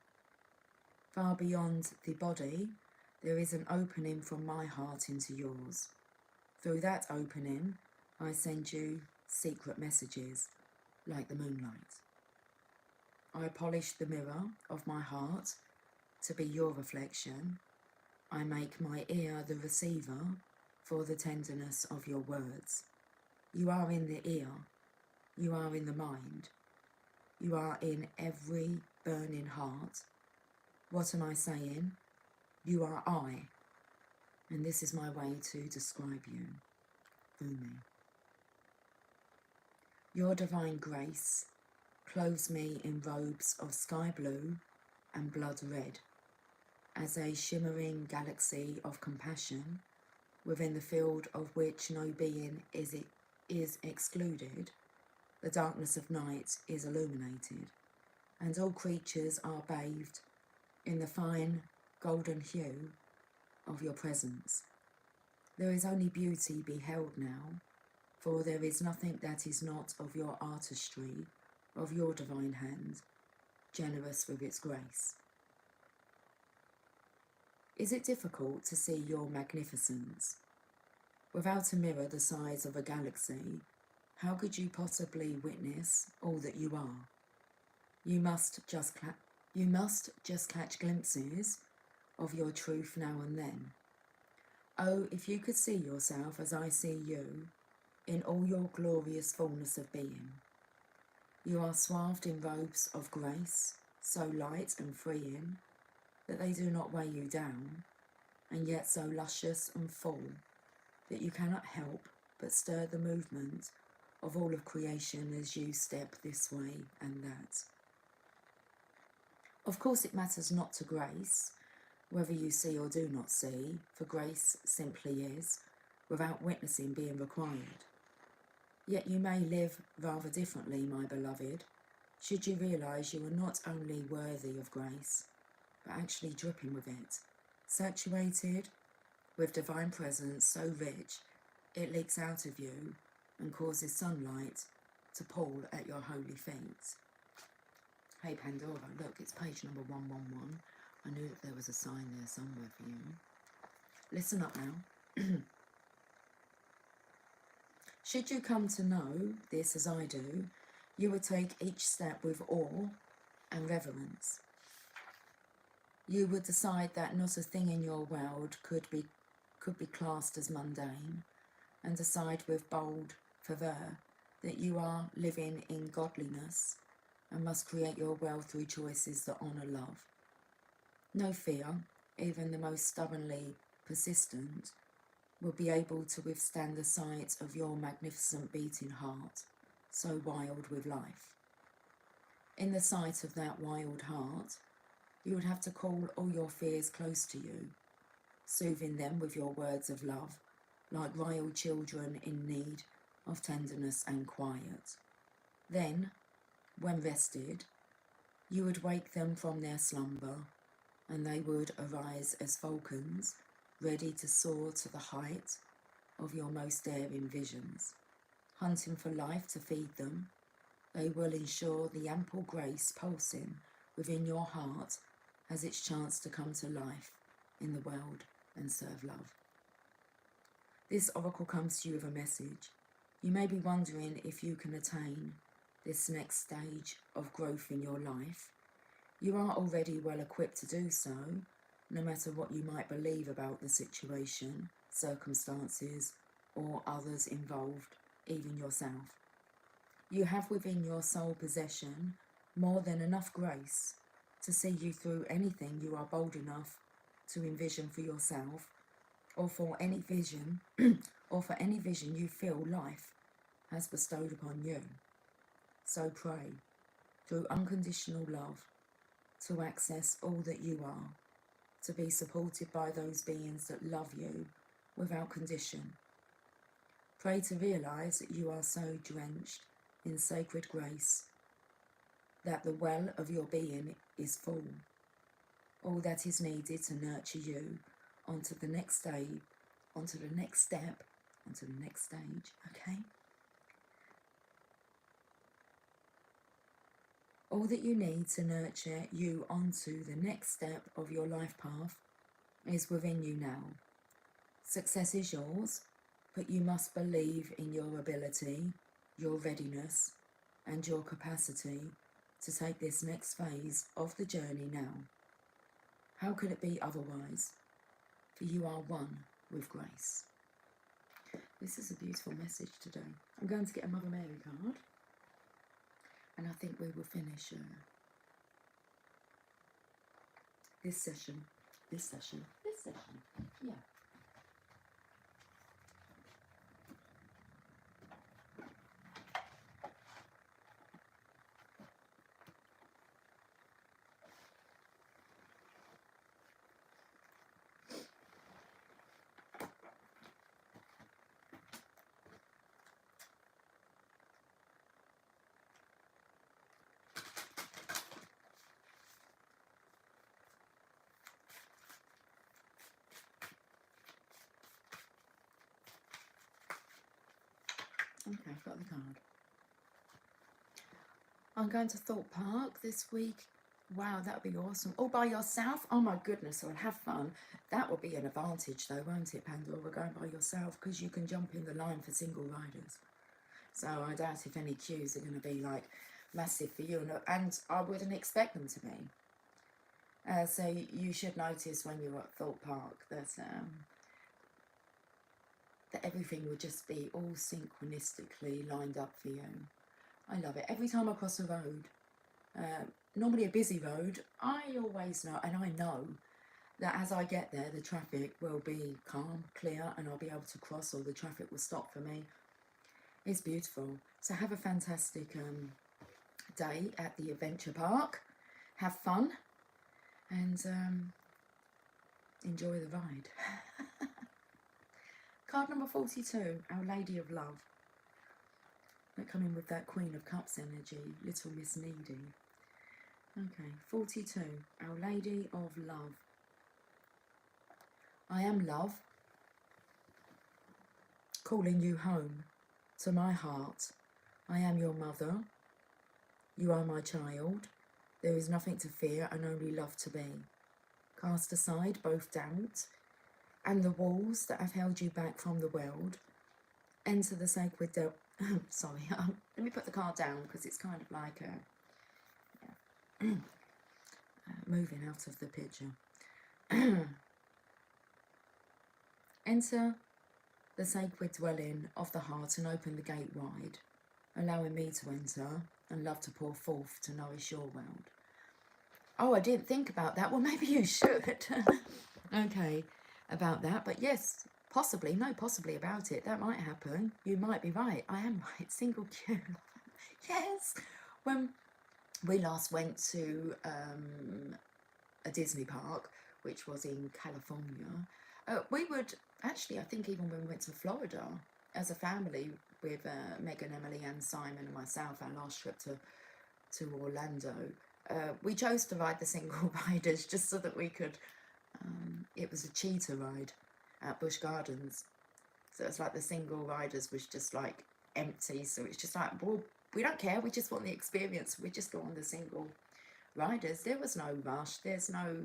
Far beyond the body, there is an opening from my heart into yours. Through that opening, I send you secret messages, like the moonlight. I polish the mirror of my heart to be your reflection. I make my ear the receiver for the tenderness of your words. You are in the ear. You are in the mind. You are in every burning heart. What am I saying? You are I. And this is my way to describe you. Rumi. Your divine grace clothes me in robes of sky blue and blood red, as a shimmering galaxy of compassion, within the field of which no being is excluded. The darkness of night is illuminated, and all creatures are bathed in the fine golden hue of your presence. There is only beauty beheld now, for there is nothing that is not of your artistry, of your divine hand, generous with its grace. Is it difficult to see your magnificence? Without a mirror the size of a galaxy, how could you possibly witness all that you are? You must just catch glimpses of your truth now and then. Oh, if you could see yourself as I see you, in all your glorious fullness of being. You are swathed in robes of grace, so light and freeing that they do not weigh you down, and yet so luscious and full that you cannot help but stir the movement of all of creation as you step this way and that. Of course, it matters not to grace, whether you see or do not see, for grace simply is, without witnessing being required. Yet you may live rather differently, my beloved, should you realise you are not only worthy of grace, but actually dripping with it, saturated with divine presence so rich it leaks out of you and causes sunlight to pool at your holy feet. Hey Pandora, look, it's page number 111. I knew that there was a sign there somewhere for you. Listen up now. Should you come to know this as I do, you would take each step with awe and reverence. You would decide that not a thing in your world could be classed as mundane, and decide with bold fervour that you are living in godliness and must create your world through choices that honour love. No fear, even the most stubbornly persistent, will be able to withstand the sight of your magnificent beating heart, so wild with life. In the sight of that wild heart, you would have to call all your fears close to you, soothing them with your words of love, like royal children in need of tenderness and quiet. Then, when rested, you would wake them from their slumber, and they would arise as falcons, ready to soar to the height of your most daring visions. Hunting for life to feed them, they will ensure the ample grace pulsing within your heart has its chance to come to life in the world and serve love. This oracle comes to you with a message. You may be wondering if you can attain this next stage of growth in your life. You are already well equipped to do so, no matter what you might believe about the situation, circumstances, or others involved, even yourself. You have within your soul possession more than enough grace to see you through anything you are bold enough to envision for yourself, or for any vision you feel life has bestowed upon you. So pray, through unconditional love, to access all that you are, to be supported by those beings that love you without condition. Pray to realise that you are so drenched in sacred grace that the well of your being is full. All that is needed to nurture you onto the next stage, onto the next step, onto the next stage, okay? All that you need to nurture you onto the next step of your life path is within you now. Success is yours, but you must believe in your ability, your readiness, and your capacity to take this next phase of the journey now. How could it be otherwise? For you are one with grace. This is a beautiful message today. I'm going to get a Mother Mary card, and I think we will finish this session. Yeah. Okay, I've got the card. I'm going to Thorpe Park this week. Wow, that would be awesome. All by yourself? Oh my goodness, I'll have fun. That will be an advantage though, won't it, Pandora, going by yourself, because you can jump in the line for single riders. So I doubt if any queues are going to be like massive for you, and I wouldn't expect them to be. So you should notice when you're at Thorpe Park that everything will just be all synchronistically lined up for you. I love it. Every time I cross a road, Normally a busy road, I always know, and I know that as I get there, the traffic will be calm, clear, and I'll be able to cross, or the traffic will stop for me. It's beautiful. So have a fantastic day at the adventure park. Have fun and enjoy the ride. Card number 42, Our Lady of Love. We're coming with that Queen of Cups energy, Little Miss Needy. Okay, 42, Our Lady of Love. I am love, calling you home to my heart. I am your mother. You are my child. There is nothing to fear and only love to be. Cast aside both doubt and the walls that have held you back from the world. Enter the sacred sorry, let me put the card down because it's kind of like moving out of the picture. Enter the sacred dwelling of the heart and open the gate wide, allowing me to enter and love to pour forth to nourish your world. Oh, I didn't think about that. Well, maybe you should. Okay, about that. But yes, possibly, no, possibly about it. That might happen. You might be right. I am right. Single Q. Yes. When we last went to a Disney park, which was in California, we would actually, I think even when we went to Florida as a family with Megan, Emily and Simon and myself, our last trip to Orlando, we chose to ride the single riders just so that we could, it was a cheetah ride at Busch Gardens. So it's like the single riders was just like empty. So it's just like, well, we don't care. We just want the experience. We just go on the single riders. There was no rush. There's no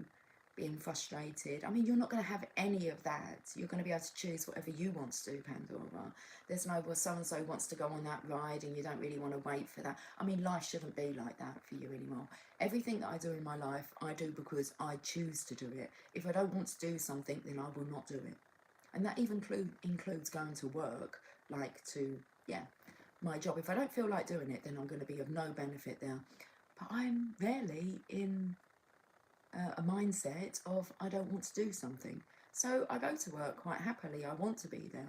being frustrated. I mean, you're not going to have any of that. You're going to be able to choose whatever you want to do, Pandora. There's no, well, so-and-so wants to go on that ride and you don't really want to wait for that. I mean, life shouldn't be like that for you anymore. Everything that I do in my life, I do because I choose to do it. If I don't want to do something, then I will not do it. And that even includes going to work, like to, yeah, my job. If I don't feel like doing it, then I'm going to be of no benefit there. But I'm rarely in a mindset of I don't want to do something. So I go to work quite happily. I want to be there.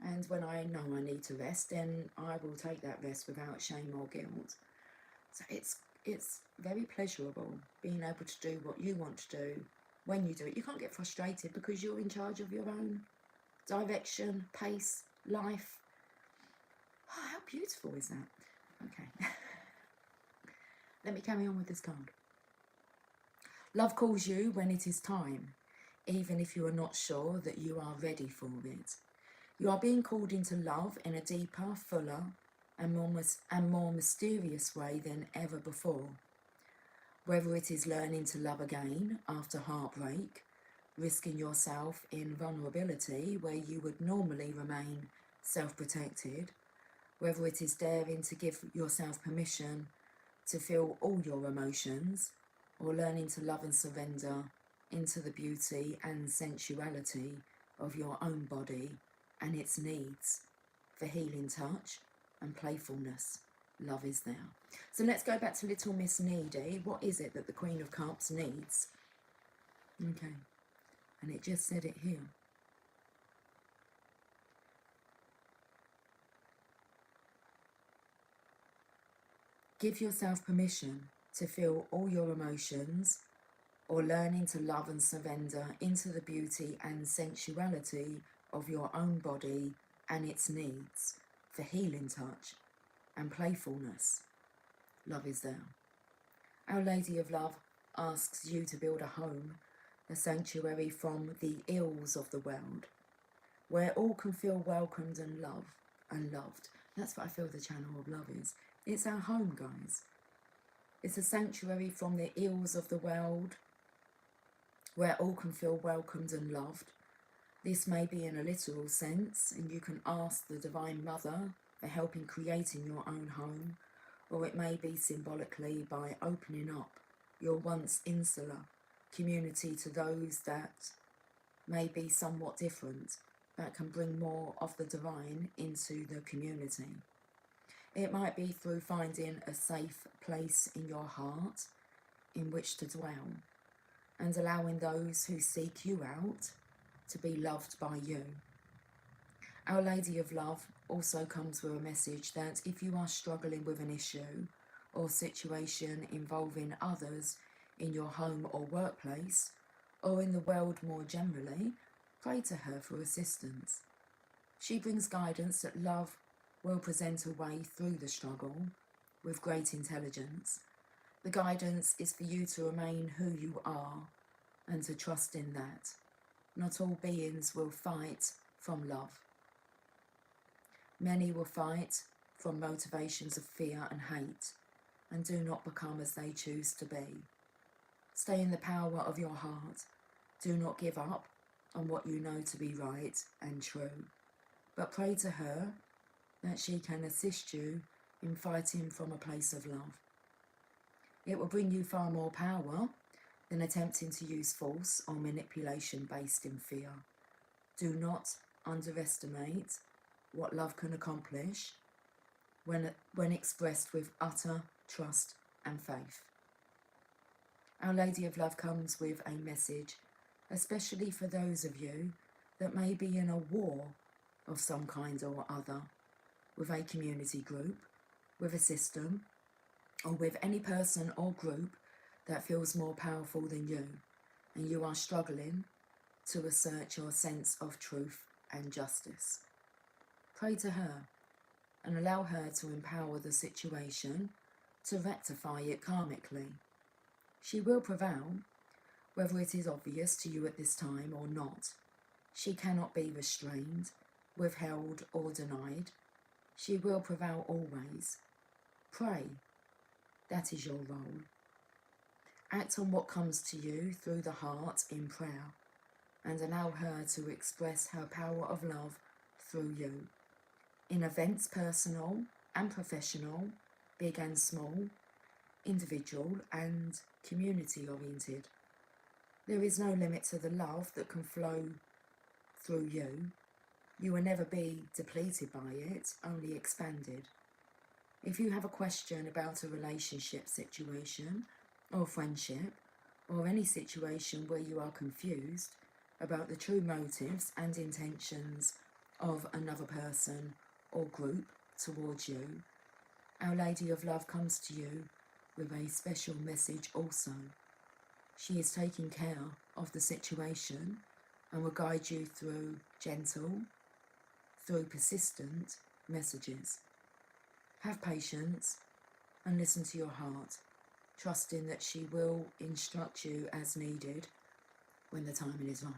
And when I know I need to rest, then I will take that rest without shame or guilt. So it's very pleasurable being able to do what you want to do when you do it. You can't get frustrated because you're in charge of your own direction, pace, life. Oh, how beautiful is that? Okay. Let me carry on with this card. Love calls you when it is time, even if you are not sure that you are ready for it. You are being called into love in a deeper, fuller, and more mysterious way than ever before. Whether it is learning to love again after heartbreak, risking yourself in vulnerability where you would normally remain self-protected, whether it is daring to give yourself permission to feel all your emotions, or learning to love and surrender into the beauty and sensuality of your own body and its needs for healing touch and playfulness. Love is there. So let's go back to Little Miss Needy. What is it that the Queen of Cups needs? Okay, and it just said it here. Give yourself permission to feel all your emotions, or learning to love and surrender into the beauty and sensuality of your own body and its needs for healing touch and playfulness. Love is there. Our Lady of Love asks you to build a home, a sanctuary from the ills of the world, where all can feel welcomed and loved. That's what I feel the channel of love is. It's our home, guys. It's a sanctuary from the ills of the world, where all can feel welcomed and loved. This may be in a literal sense, and you can ask the Divine Mother for help in creating your own home, or it may be symbolically by opening up your once insular community to those that may be somewhat different, that can bring more of the divine into the community. It might be through finding a safe place in your heart in which to dwell, and allowing those who seek you out to be loved by you. Our Lady of Love also comes with a message that if you are struggling with an issue or situation involving others in your home or workplace, or in the world more generally, pray to her for assistance. She brings guidance that love will present a way through the struggle with great intelligence. The guidance is for you to remain who you are and to trust in that. Not all beings will fight from love. Many will fight from motivations of fear and hate, and do not become as they choose to be. Stay in the power of your heart. Do not give up on what you know to be right and true, but pray to her that she can assist you in fighting from a place of love. It will bring you far more power than attempting to use force or manipulation based in fear. Do not underestimate what love can accomplish when expressed with utter trust and faith. Our Lady of Love comes with a message, especially for those of you that may be in a war of some kind or other, with a community group, with a system, or with any person or group that feels more powerful than you, and you are struggling to assert your sense of truth and justice. Pray to her and allow her to empower the situation to rectify it karmically. She will prevail, whether it is obvious to you at this time or not. She cannot be restrained, withheld, or denied. She will prevail always. Pray. That is your role. Act on what comes to you through the heart in prayer, and allow her to express her power of love through you. In events personal and professional, big and small, individual and community-oriented, there is no limit to the love that can flow through you. You will never be depleted by it, only expanded. If you have a question about a relationship situation or friendship, or any situation where you are confused about the true motives and intentions of another person or group towards you, Our Lady of Love comes to you with a special message also. She is taking care of the situation and will guide you through gentle, through persistent messages. Have patience and listen to your heart, trusting that she will instruct you as needed when the timing is right.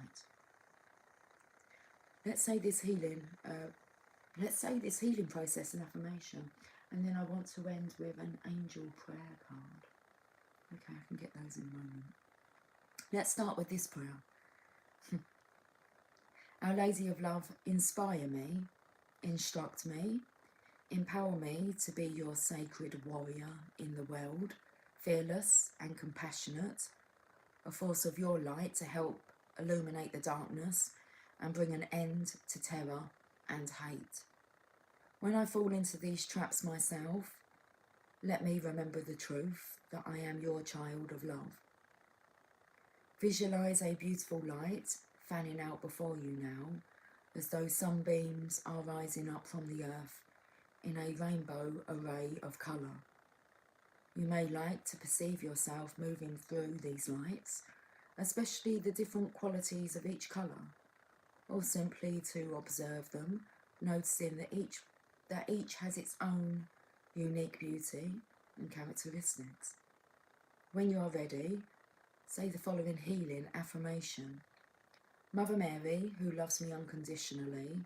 Let's say this healing process and affirmation, and then I want to end with an angel prayer card. Okay, I can get those in a moment. Let's start with this prayer. Our Lady of Love, inspire me, instruct me, empower me to be your sacred warrior in the world, fearless and compassionate, a force of your light to help illuminate the darkness and bring an end to terror and hate. When I fall into these traps myself, let me remember the truth that I am your child of love. Visualize a beautiful light fanning out before you now, as though sunbeams are rising up from the earth in a rainbow array of colour. You may like to perceive yourself moving through these lights, especially the different qualities of each colour, or simply to observe them, noticing that each has its own unique beauty and characteristics. When you are ready, say the following healing affirmation. Mother Mary, who loves me unconditionally,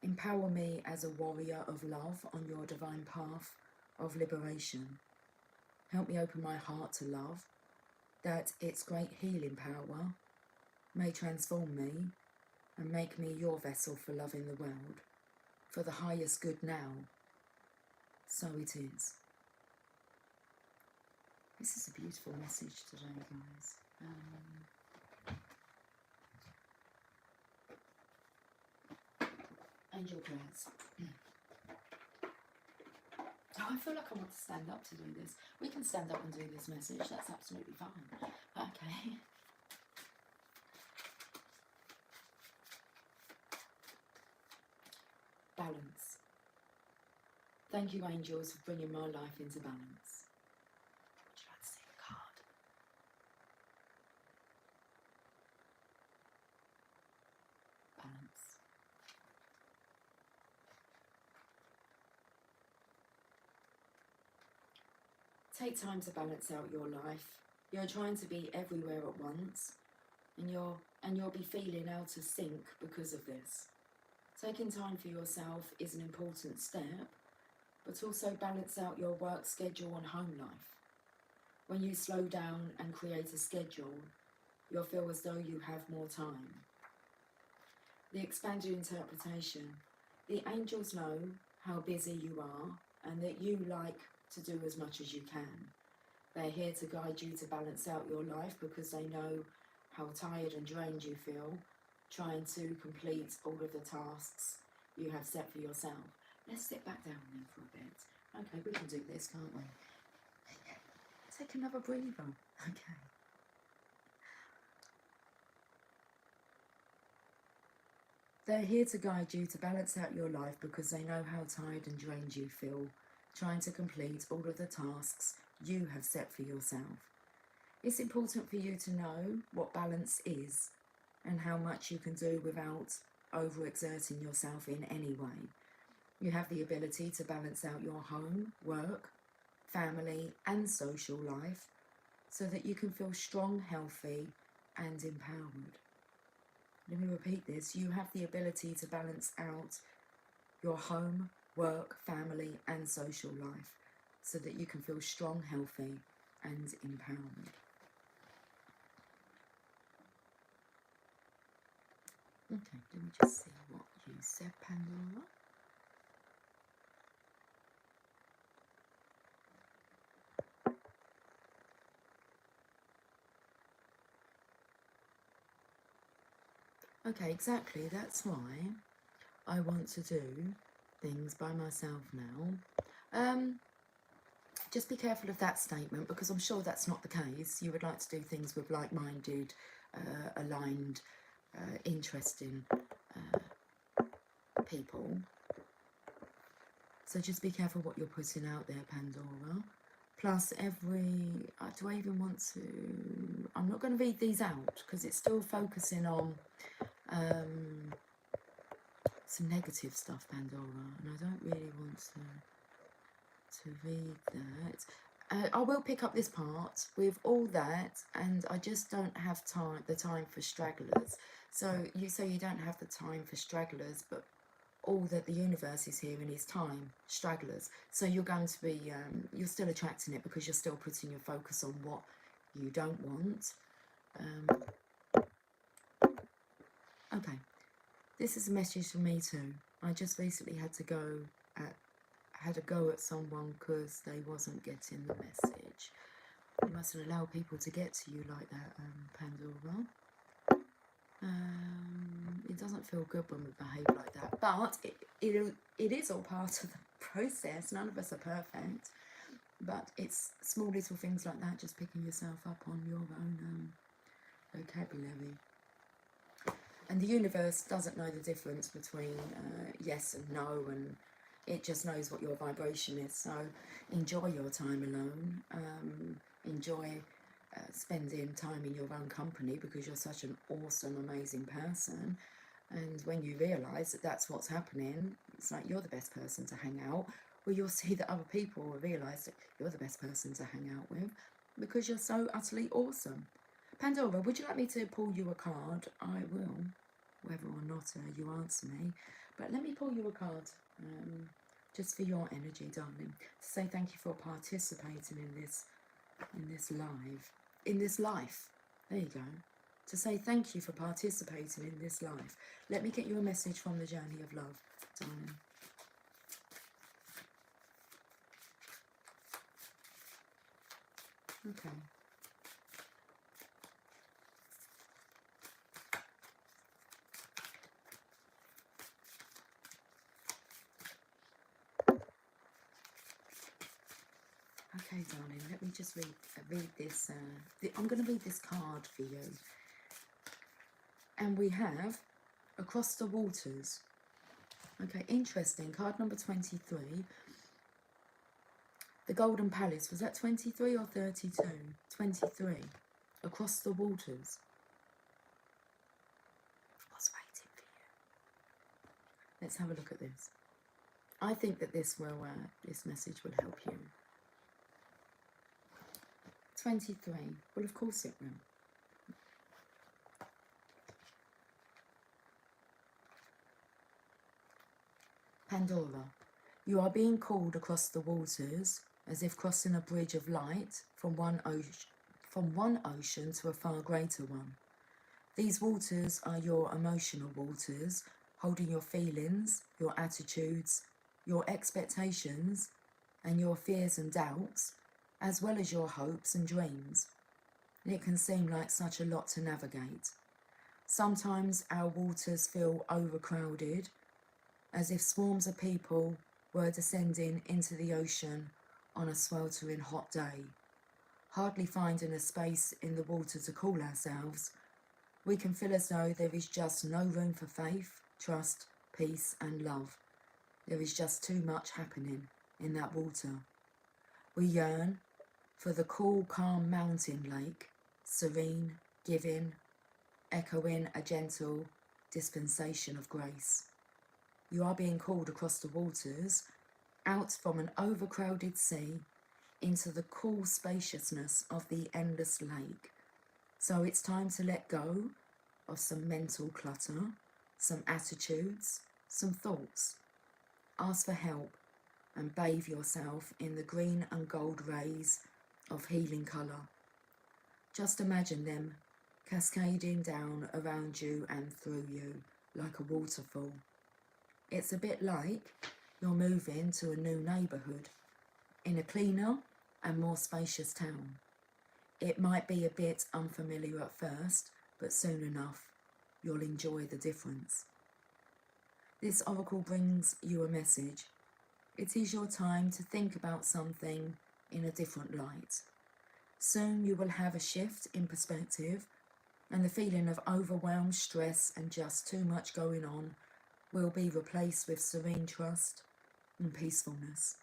empower me as a warrior of love on your divine path of liberation. Help me open my heart to love, that its great healing power may transform me and make me your vessel for love in the world, for the highest good now. So it is. This is a beautiful message today, guys. Angel prayers. Oh, I feel like I want to stand up to do this. We can stand up and do this message. That's absolutely fine. Okay. Balance. Thank you, angels, for bringing my life into balance. Would you like to see the card? Balance. Take time to balance out your life. You're trying to be everywhere at once, and you'll be feeling out of sync because of this. Taking time for yourself is an important step, but also balance out your work schedule and home life. When you slow down and create a schedule, you'll feel as though you have more time. The expanded interpretation. The angels know how busy you are and that you like to do as much as you can. They're here to guide you to balance out your life because they know how tired and drained you feel trying to complete all of the tasks you have set for yourself. Let's sit back down then for a bit. Okay, we can do this, can't we? Take another breather. Okay. They're here to guide you to balance out your life because they know how tired and drained you feel trying to complete all of the tasks you have set for yourself. It's important for you to know what balance is and how much you can do without overexerting yourself in any way. You have the ability to balance out your home, work, family and social life so that you can feel strong, healthy and empowered. Let me repeat this. You have the ability to balance out your home, work, family and social life so that you can feel strong, healthy and empowered. Okay, let me just see what you said, Pandora. Okay, exactly. That's why I want to do things by myself now. Just be careful of that statement because I'm sure that's not the case. You would like to do things with like-minded, aligned, interesting people. So just be careful what you're putting out there, Pandora. Plus do I even want to... I'm not going to read these out because it's still focusing on some negative stuff, Pandora, and I don't really want to read that. I will pick up this part with all that, and I just don't have the time for stragglers. So you say you don't have the time for stragglers, but all that the universe is hearing is time, stragglers. So you're going to be, you're still attracting it because you're still putting your focus on what you don't want. Okay, this is a message for me too. I just recently had to go at someone because they wasn't getting the message. You mustn't allow people to get to you like that, Pandora. It doesn't feel good when we behave like that, but it is all part of the process. None of us are perfect, but it's small little things like that, just picking yourself up on your own vocabulary. And the universe doesn't know the difference between yes and no, and it just knows what your vibration is. So enjoy your time alone. Enjoy spending time in your own company because you're such an awesome, amazing person. And when you realise that that's what's happening, it's like you're the best person to hang out. Well, you'll see that other people will realise that you're the best person to hang out with because you're so utterly awesome. Pandora, would you like me to pull you a card? I will, whether or not you answer me. But let me pull you a card, just for your energy, darling. To say thank you for participating in this life. There you go. To say thank you for participating in this life. Let me get you a message from the journey of love, darling. Okay. Okay, darling, let me just read this. I'm going to read this card for you. And we have Across the Waters. Okay, interesting. Card number 23. The Golden Palace. Was that 23 or 32? 23. Across the Waters. What's waiting for you? Let's have a look at this. I think that this message will help you. 23. Well, of course it will. Pandora, you are being called across the waters as if crossing a bridge of light from one ocean to a far greater one. These waters are your emotional waters, holding your feelings, your attitudes, your expectations, and your fears and doubts, as well as your hopes and dreams. It can seem like such a lot to navigate. Sometimes our waters feel overcrowded, as if swarms of people were descending into the ocean on a sweltering hot day. Hardly finding a space in the water to call ourselves, we can feel as though there is just no room for faith, trust, peace and love. There is just too much happening in that water. We yearn for the cool, calm mountain lake, serene, giving, echoing a gentle dispensation of grace. You are being called across the waters, out from an overcrowded sea, into the cool spaciousness of the endless lake. So it's time to let go of some mental clutter, some attitudes, some thoughts. Ask for help and bathe yourself in the green and gold rays of healing colour. Just imagine them cascading down around you and through you like a waterfall. It's a bit like you're moving to a new neighbourhood in a cleaner and more spacious town. It might be a bit unfamiliar at first, but soon enough you'll enjoy the difference. This oracle brings you a message. It is your time to think about something in a different light. Soon you will have a shift in perspective, and the feeling of overwhelmed stress and just too much going on will be replaced with serene trust and peacefulness.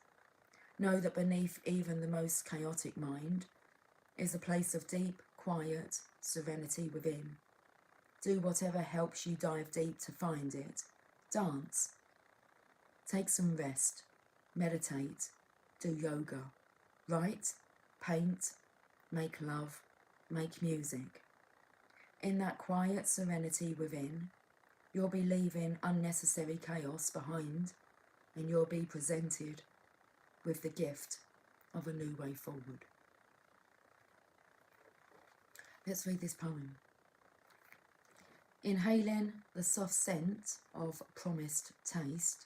Know that beneath even the most chaotic mind is a place of deep, quiet serenity within. Do whatever helps you dive deep to find it. Dance. Take some rest. Meditate. Do yoga. Write. Paint. Make love. Make music. In that quiet serenity within, you'll be leaving unnecessary chaos behind, and you'll be presented with the gift of a new way forward. Let's read this poem. Inhaling the soft scent of promised taste,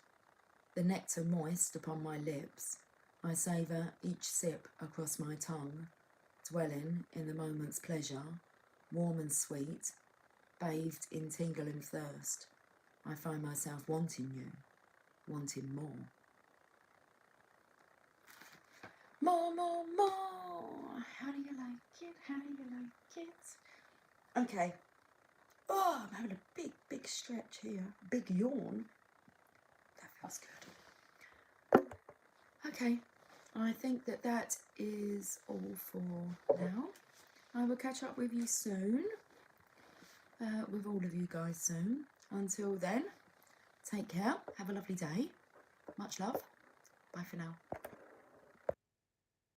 the nectar moist upon my lips, I savour each sip across my tongue, dwelling in the moment's pleasure, warm and sweet, bathed in tingling thirst. I find myself wanting you, wanting more. More, more, more. How do you like it? How do you like it? Okay. Oh, I'm having a big, big stretch here. Big yawn. That feels good. Okay. I think that is all for now. I will catch up with you soon. With all of you guys soon. Until then, take care. Have a lovely day. Much love. Bye for now.